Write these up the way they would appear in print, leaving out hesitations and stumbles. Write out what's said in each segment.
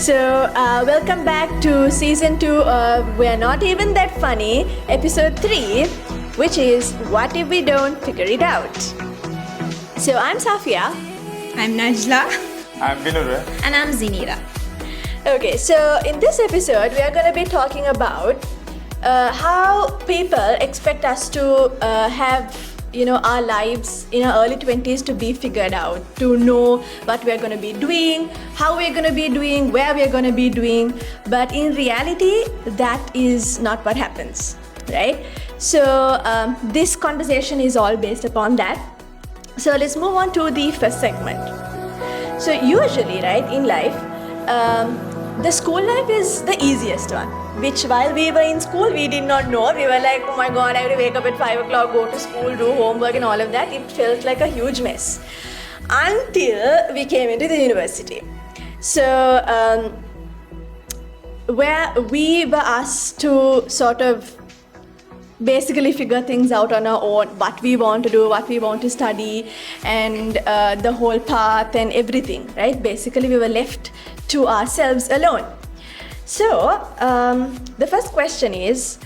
Welcome back to season 2 of We're Not Even That Funny, episode 3, which is What If We Don't Figure It Out? So, I'm Safia. I'm Najla. I'm Vinura. And I'm Zinira. Okay, so in this episode, we are going to be talking about how people expect us to have our lives in our early 20s to be figured out, to know what we're going to be doing, how we're going to be doing, where we're going to be doing. But in reality, that is not what happens, right? So this conversation is all based upon that. So let's move on to the first segment. So usually, right, in life, the school life is the easiest one, which while we were in school, we did not know. We were like, oh my God, I have to wake up at 5 o'clock, go to school, do homework and all of that. It felt like a huge mess until we came into the university. So where we were asked to sort of basically figure things out on our own, what we want to do, what we want to study, and the whole path and everything, right? Basically, we were left to ourselves alone. So, the first question is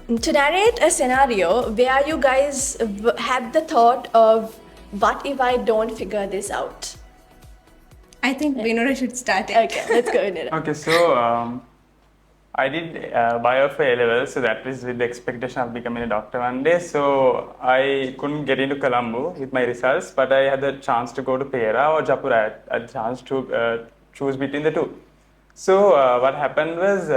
to narrate a scenario where you guys had the thought of, what if I don't figure this out? I think Vinura should start it. Okay, let's go, Vinura. Okay, so I did bio for A-level, so that was with the expectation of becoming a doctor one day. So I couldn't get into Colombo with my results, but I had the chance to go to Pera or Japura. I had a chance to choose between the two. So what happened was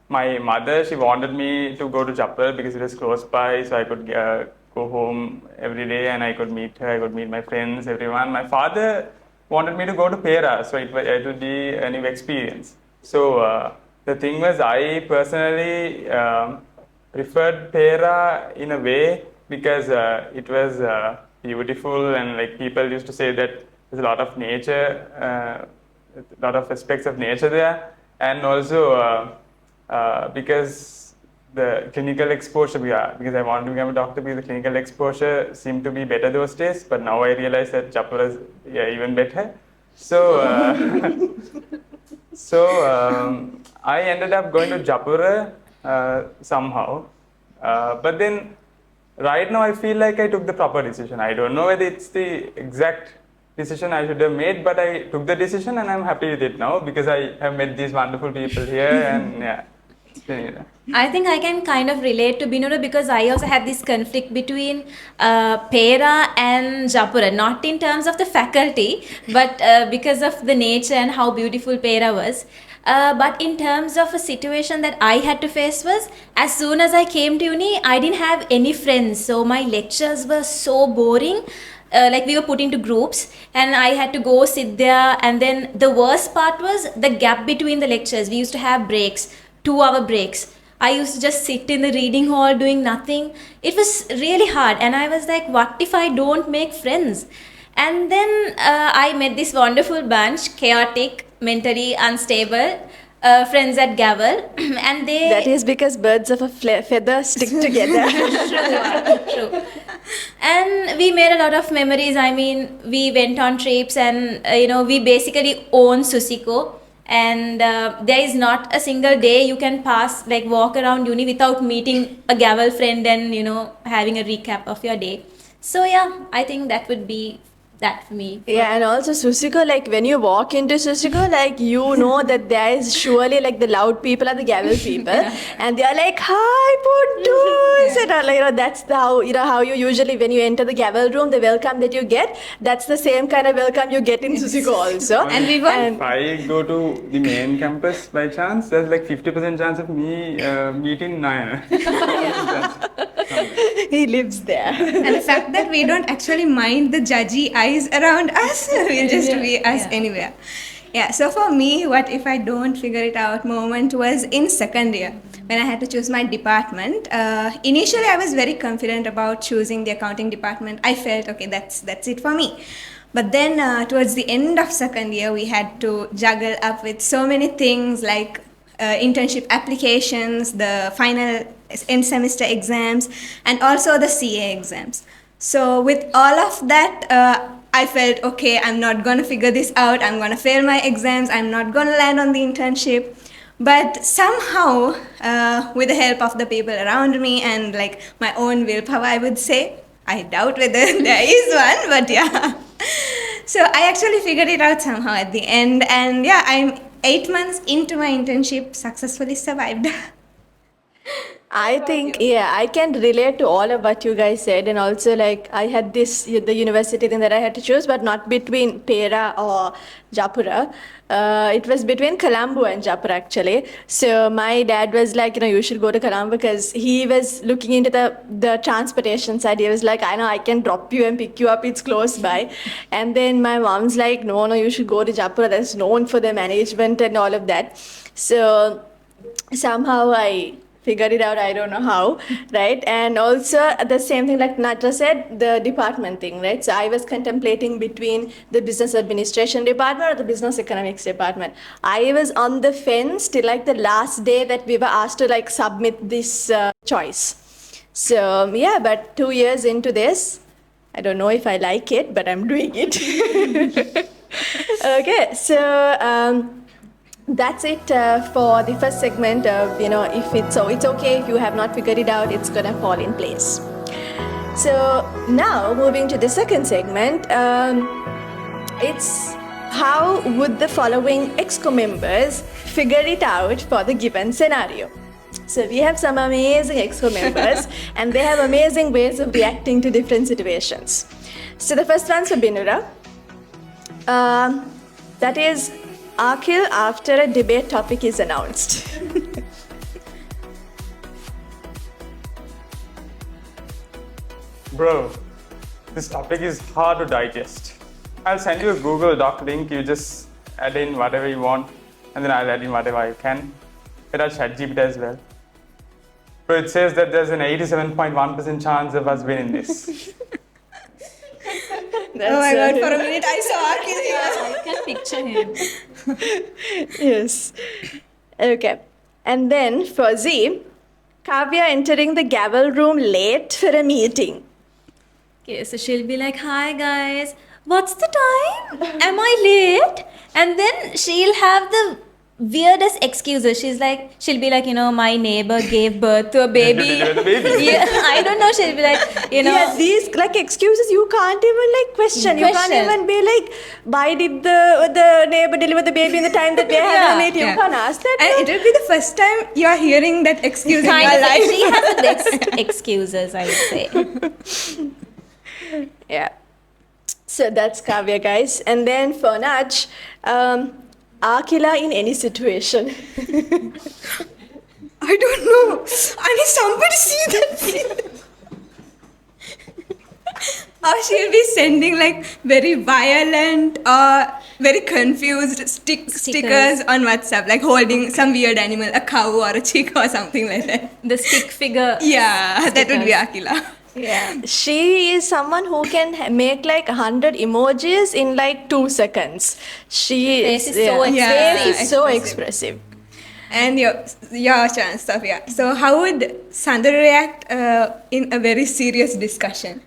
my mother, she wanted me to go to Japura because it was close by, so I could go home every day and I could meet her, I could meet my friends, everyone. My father wanted me to go to Pera, so it would be a new experience. So the thing was, I personally preferred Pera in a way because it was beautiful, and like people used to say that there's a lot of nature, a lot of aspects of nature there, and also because the clinical exposure, because I wanted to become a doctor because the clinical exposure seemed to be better those days, but now I realize that Japura is even better. So I ended up going to Japura somehow, but then right now I feel like I took the proper decision. I don't know whether it's the exact decision I should have made, but I took the decision and I'm happy with it now because I have met these wonderful people here and yeah. I think I can kind of relate to Binura because I also had this conflict between Pera and Japura, not in terms of the faculty, but because of the nature and how beautiful Pera was. But in terms of a situation that I had to face was, as soon as I came to uni, I didn't have any friends. So my lectures were so boring. Like we were put into groups and I had to go sit there, and then the worst part was the gap between the lectures. We used to have breaks, 2-hour breaks. I used to just sit in the reading hall doing nothing. It was really hard, and I was like, what if I don't make friends? And then I met this wonderful bunch, chaotic, mentally unstable, friends at Gavel, and they... That is because birds of a feather stick together. True. And we made a lot of memories. I mean, we went on trips and, we basically own Susiko. And there is not a single day you can walk around uni without meeting a Gavel friend and, having a recap of your day. So, yeah, I think that would be that for me. Yeah, and also Susiko, like when you walk into Susiko, like you know that there is surely like the loud people are the Gavel people, and they are like, "Hi, Puttus," and like that's how how you usually when you enter the Gavel room, the welcome that you get, that's the same kind of welcome you get in Susiko also. And we were. If I go to the main campus by chance, there's like 50% chance of me meeting Nayana. He lives there. And the fact that we don't actually mind the judgy eyes around us, we'll just be us anywhere. Yeah, so for me, what if I don't figure it out moment was in second year when I had to choose my department. Initially, I was very confident about choosing the accounting department. I felt, okay, that's it for me. But then towards the end of second year, we had to juggle up with so many things like internship applications, the final end semester exams, and also the CA exams. So with all of that, I felt, okay, I'm not going to figure this out. I'm going to fail my exams. I'm not going to land on the internship. But somehow, with the help of the people around me and like my own willpower, I would say, I doubt whether there is one, but yeah. So I actually figured it out somehow at the end. And yeah, I'm 8 months into my internship, successfully survived. I think, yeah, I can relate to all of what you guys said, and also like I had the university thing that I had to choose, but not between Pera or Japura. It was between Colombo and Japura actually. So my dad was like, you should go to Colombo because he was looking into the transportation side. He was like, I know I can drop you and pick you up. It's close by. And then my mom's like, no, you should go to Japura. That's known for the management and all of that. So somehow I figured it out, I don't know how, right? And also the same thing like Natra said, the department thing, right? So I was contemplating between the business administration department or the business economics department. I was on the fence till like the last day that we were asked to like submit this choice. So yeah, but 2 years into this, I don't know if I like it, but I'm doing it. Okay, so that's it for the first segment of, if it's okay if you have not figured it out, it's gonna fall in place. So now moving to the second segment, it's how would the following EXCO members figure it out for the given scenario. So we have some amazing EXCO members and they have amazing ways of reacting to different situations. So the first one's for Binura. That is Akhil after a debate topic is announced. Bro, this topic is hard to digest. I'll send you a Google Doc link. You just add in whatever you want, and then I'll add in whatever I can. It has ChatGPT as well. Bro, it says that there's an 87.1% chance of us winning this. Oh my god, for a minute I saw Akhil here. I can picture him. Yes. Okay. And then for Z, Kavya entering the Gavel room late for a meeting. Okay, so she'll be like, hi guys, what's the time? Am I late? And then she'll have the weirdest excuses. She'll be like, my neighbor gave birth to a baby. Deliver the baby. Yeah, I don't know. She'll be like, Yeah, these like excuses you can't even like question. You can't even be like, why did the neighbor deliver the baby in the time that they had a meeting? Yeah. You can't ask that. And it'll be the first time you are hearing that excuse in kind your of, life. she has the best excuses, I would say. Yeah. So that's Kavya, guys. And then for Naj, Akila in any situation. I don't know. I need somebody to see that scene. Or she'll be sending like very violent or very confused stickers on WhatsApp, like holding some weird animal, a cow or a chick or something like that. The stick figure. Yeah, that would be Akila. Yeah. She is someone who can make like 100 emojis in like 2 seconds. Face is so expressive. Face is so expressive. And your chance, Safia. So how would Sandra react in a very serious discussion?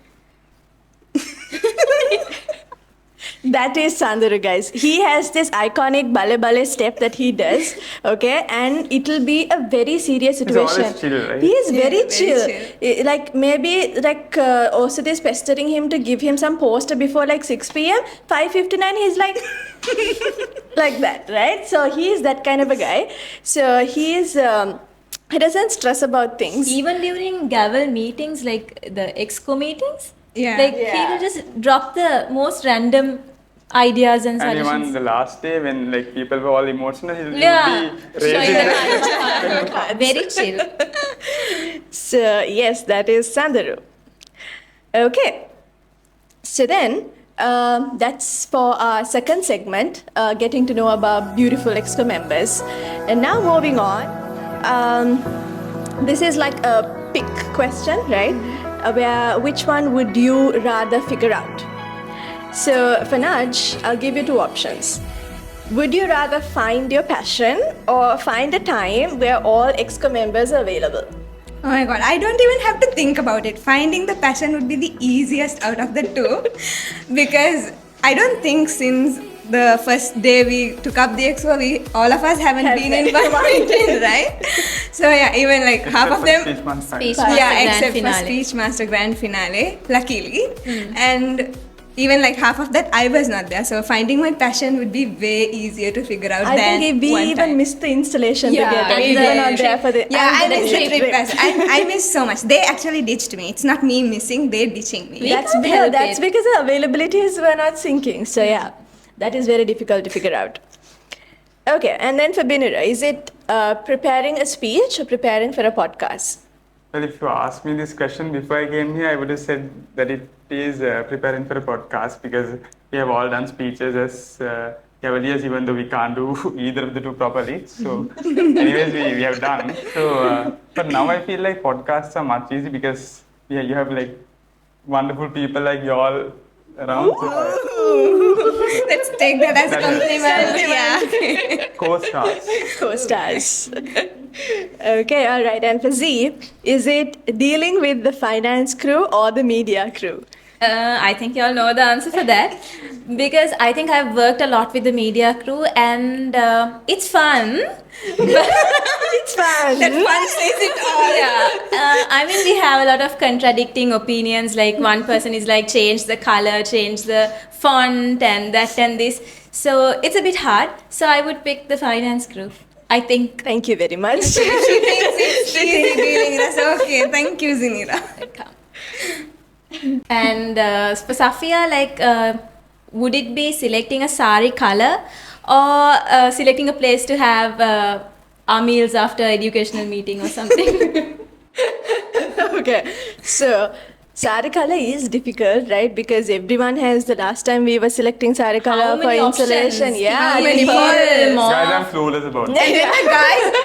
That is Sanduru, guys. He has this iconic bale bale step that he does, okay? And it'll be a very serious situation. He's always chill, right? He is very very chill. chill. Like maybe like Osud is pestering him to give him some poster before like 6 p.m. 5:59, he's like like that, right? So he is that kind of a guy. So he is. He doesn't stress about things. Even during Gavel meetings, like the EXCO meetings, Yeah. like Yeah. he will just drop the most random ideas and And even suggestions. the last day when like people were all emotional, he'll Yeah, be raising showing the very chill. So yes, that is Sanduru. Okay. So then that's for our second segment, getting to know about beautiful EXCO members. And now moving on, this is like a pick question, right? Which one would you rather figure out? So for Naj, I'll give you 2 options. Would you rather find your passion or find a time where all EXCO members are available? Oh my god, I don't even have to think about it. Finding the passion would be the easiest out of the two because I don't think since the first day we took up the expo, all of us haven't been in badminton, right? So yeah, even like half of them. Speech master. Speech Yeah, Master except Grand for Finale. Speech Master Grand Finale, luckily. And even like half of that I was not there. So finding my passion would be way easier to figure out I than think we one even time. missed the installation Yeah, together. we We were did. not there for the Yeah, I and the missed the trip. trip as I missed so much. They actually ditched me. It's not me missing, they ditching me. We That's can't because help that's it. because the availabilities were not syncing. So yeah, that is very difficult to figure out. Okay, and then for Binura, is it preparing a speech or preparing for a podcast? Well, if you asked me this question before I came here, I would have said that it is preparing for a podcast because we have all done speeches as cavaliers, even though we can't do either of the two properly. So, anyways, we have done. So, but now I feel like podcasts are much easy because you have like wonderful people like you all around. Let's take that as a That is- compliment. Yeah. Co-stars. Co-stars. Okay, all right. And for Z, is it dealing with the finance crew or the media crew? I think you all know the answer for that because I think I've worked a lot with the media crew and it's fun. It's fun. That fun says it all. Yeah, I mean we have a lot of contradicting opinions. Like one person is like change the color, change the font, and that and this. So it's a bit hard. So I would pick the finance crew. I think. Thank you very much. She thinks it's easy dealing with us. Okay, thank you, Zinira. And for Safia, like, would it be selecting a sari color or selecting a place to have our meals after educational meeting or something? Okay, so sari color is difficult, right? Because everyone has the last time we were selecting sari color How for many installation. options? Yeah, How many people, people? more? Guys, I'm clueless about it.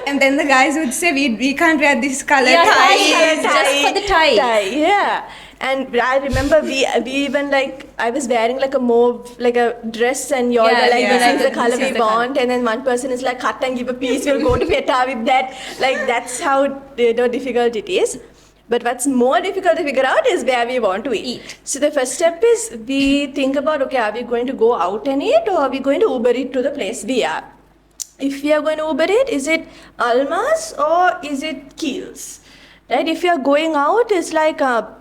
And then the guys would say we can't wear this color Yeah, tie. just for the tie. Yeah. And I remember we even like I was wearing like a mauve like a dress and y'all Yeah, were like yeah, this like is the this color is we the colour. want and then one person is like cut and give a piece we'll go to PETA with that, like that's how difficult it is. But what's more difficult to figure out is where we want to eat. So the first step is we think about, okay, are we going to go out and eat or are we going to Uber it to the place we are? If we are going to Uber it, is it Almas or is it Keels? Right? If you are going out, it's like, are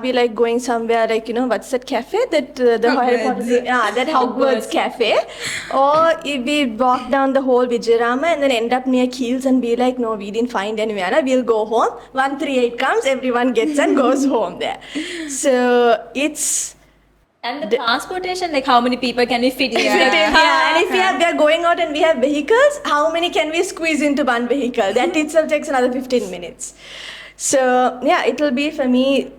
we like going somewhere like, what's that cafe? That the Harry Potter thing? Yeah, that Hogwarts cafe. Or if we walk down the whole Vijayarama and then end up near Keels and be like, no, we didn't find anywhere. We'll go home. 138 comes, everyone gets and goes home there. So it's... And the transportation, like how many people can we fit in? Fit in, yeah. And if we are going out and we have vehicles, how many can we squeeze into one vehicle? That itself takes another 15 minutes. So yeah, it will be for me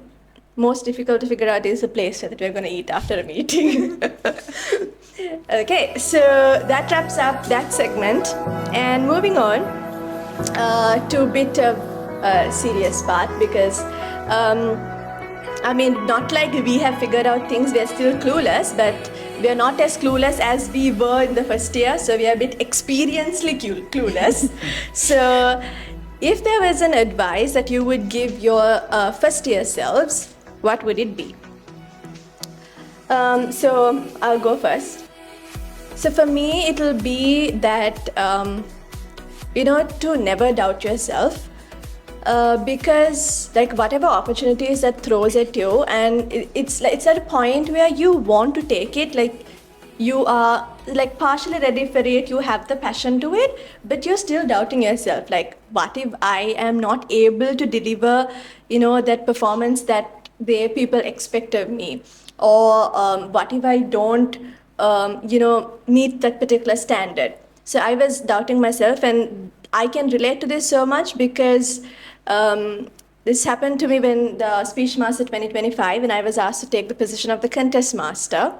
most difficult to figure out is the place that we're going to eat after a meeting. Okay, so that wraps up that segment. And moving on to a bit of a serious part because I mean, not like we have figured out things, we are still clueless, but we are not as clueless as we were in the first year, so we are a bit experientially clueless. So, if there was an advice that you would give your first year selves, what would it be? So, I'll go first. So, for me, it'll be that, to never doubt yourself. Because like whatever opportunities that throws at you and it's at a point where you want to take it, like you are like partially ready for it, you have the passion to it, but you're still doubting yourself, like what if I am not able to deliver that performance that the people expect of me, or what if I don't meet that particular standard. So I was doubting myself, and I can relate to this so much because this happened to me when the Speech Master 2025, and I was asked to take the position of the Contest Master.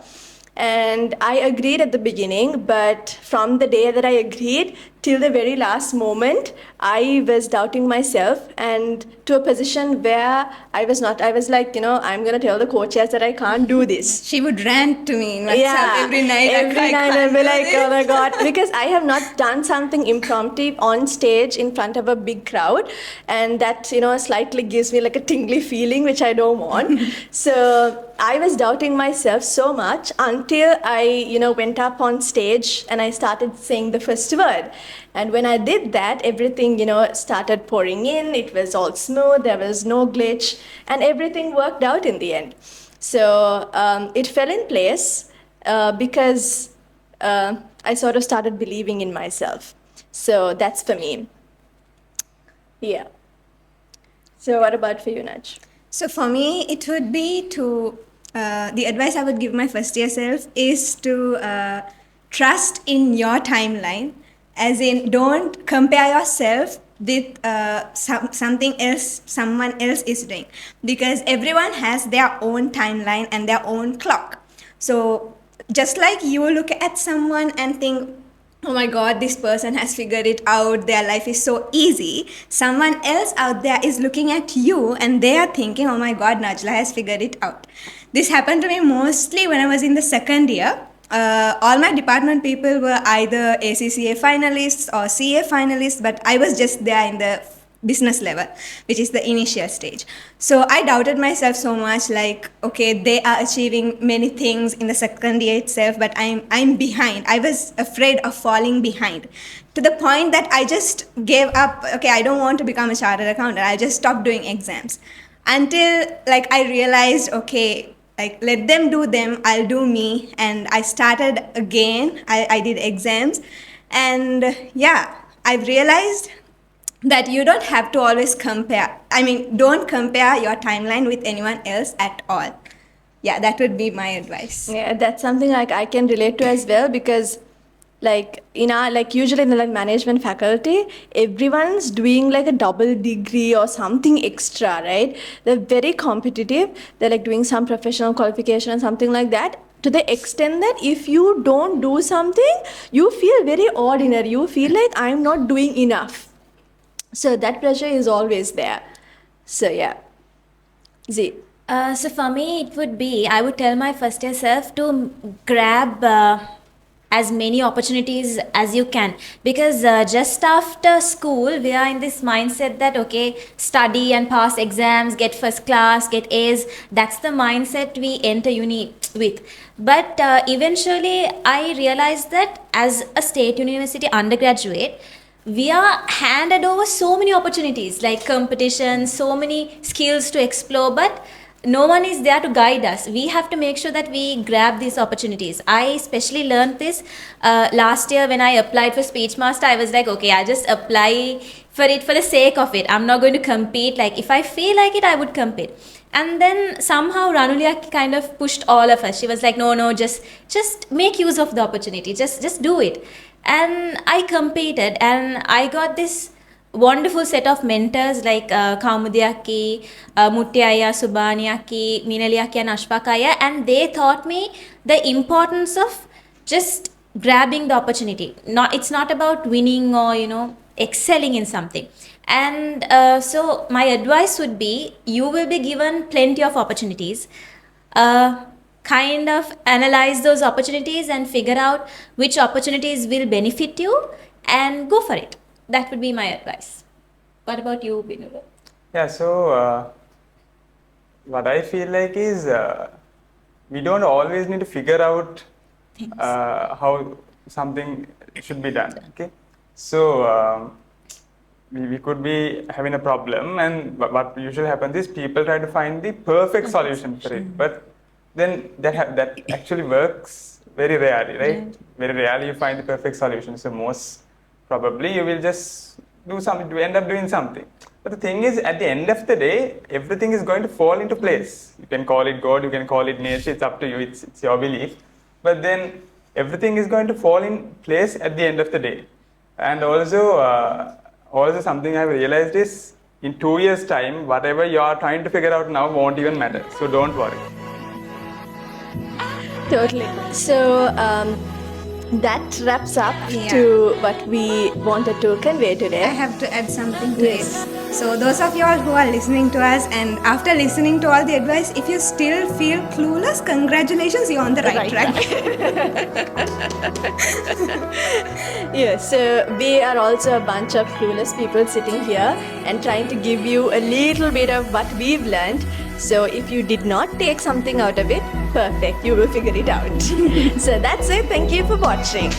And I agreed at the beginning, but from the day that I agreed till the very last moment, I was doubting myself, and to a position where I was not. I was like, I'm going to tell the coaches that I can't do this. She would rant to me in WhatsApp every night. Every night can't I'd be do like, this. oh my God, because I have not done something impromptu on stage in front of a big crowd, and that, slightly gives me like a tingly feeling, which I don't want. So I was doubting myself so much until I, went up on stage and I started saying the first word. And when I did that, everything, started pouring in. It was all smooth. There was no glitch, and everything worked out in the end. So it fell in place because I sort of started believing in myself. So that's for me. Yeah. So what about for you, Naj? So for me, it would be to the advice I would give my first year self is to trust in your timeline, as in don't compare yourself with something else someone else is doing, because everyone has their own timeline and their own clock. So just like you look at someone and think, oh my God, this person has figured it out, their life is so easy, someone else out there is looking at you and they are thinking, oh my God, Najla has figured it out. This happened to me mostly when I was in the second year. All my department people were either ACCA finalists or CA finalists, but I was just there in the business level, which is the initial stage. So I doubted myself so much, like, okay, they are achieving many things in the second year itself, but I'm behind. I was afraid of falling behind, to the point that I just gave up. Okay, I don't want to become a chartered accountant. I just stopped doing exams until like I realized, okay, like let them do them, I'll do me. And I started again. I did exams, and yeah, I've realized that you don't have to always compare. I mean, don't compare your timeline with anyone else at all. Yeah, that would be my advice. Yeah, that's something like I can relate to as well, because like in our, like usually in the like management faculty, everyone's doing like a double degree or something extra, right? They're very competitive. They're like doing some professional qualification and something like that, to the extent that if you don't do something, you feel very ordinary. You feel like I'm not doing enough. So that pressure is always there. So yeah. Z. So for me, it would be, I would tell my first year self to grab as many opportunities as you can, because just after school we are in this mindset that okay, study and pass exams, get first class, get A's. That's the mindset we enter uni with. But eventually I realized that as a state university undergraduate, we are handed over so many opportunities, like competition, so many skills to explore, but no one is there to guide us. We have to make sure that we grab these opportunities. I especially learned this last year when I applied for Speech Master. I was like, okay, I'll just apply for it for the sake of it. I'm not going to compete. Like, if I feel like it, I would compete. And then somehow Ranulia kind of pushed all of us. She was like, no, just make use of the opportunity. Just do it. And I competed, and I got this wonderful set of mentors like Kaumudiyaki, Mutyaya, Subhaniyaki, Minaliyaki and Ashfaqaya, and they taught me the importance of just grabbing the opportunity. It's not about winning or excelling in something. And so my advice would be, you will be given plenty of opportunities. Kind of analyze those opportunities and figure out which opportunities will benefit you and go for it. That would be my advice. What about you, Binura? Yeah, so what I feel like is we don't always need to figure out how something should be done. Okay, so we could be having a problem, and what usually happens is people try to find the perfect solution for it, but then that actually works very rarely, right? Yeah. Very rarely you find the perfect solution. So most probably you will just do something to end up doing something. But the thing is, at the end of the day, everything is going to fall into place. You can call it God, you can call it nature, it's up to you, it's your belief. But then everything is going to fall in place at the end of the day. And also something I've realized is, in 2 years' time, whatever you are trying to figure out now won't even matter. So don't worry. Totally. So that wraps up Yeah. to what we wanted to convey I today. have to add something to Yes. it. So, those of y'all who are listening to us, and after listening to all the advice, if you still feel clueless, congratulations, you're on the right track. Yes, so we are also a bunch of clueless people sitting here and trying to give you a little bit of what we've learned. So if you did not take something out of it, perfect, you will figure it out. So that's it. Thank you for watching.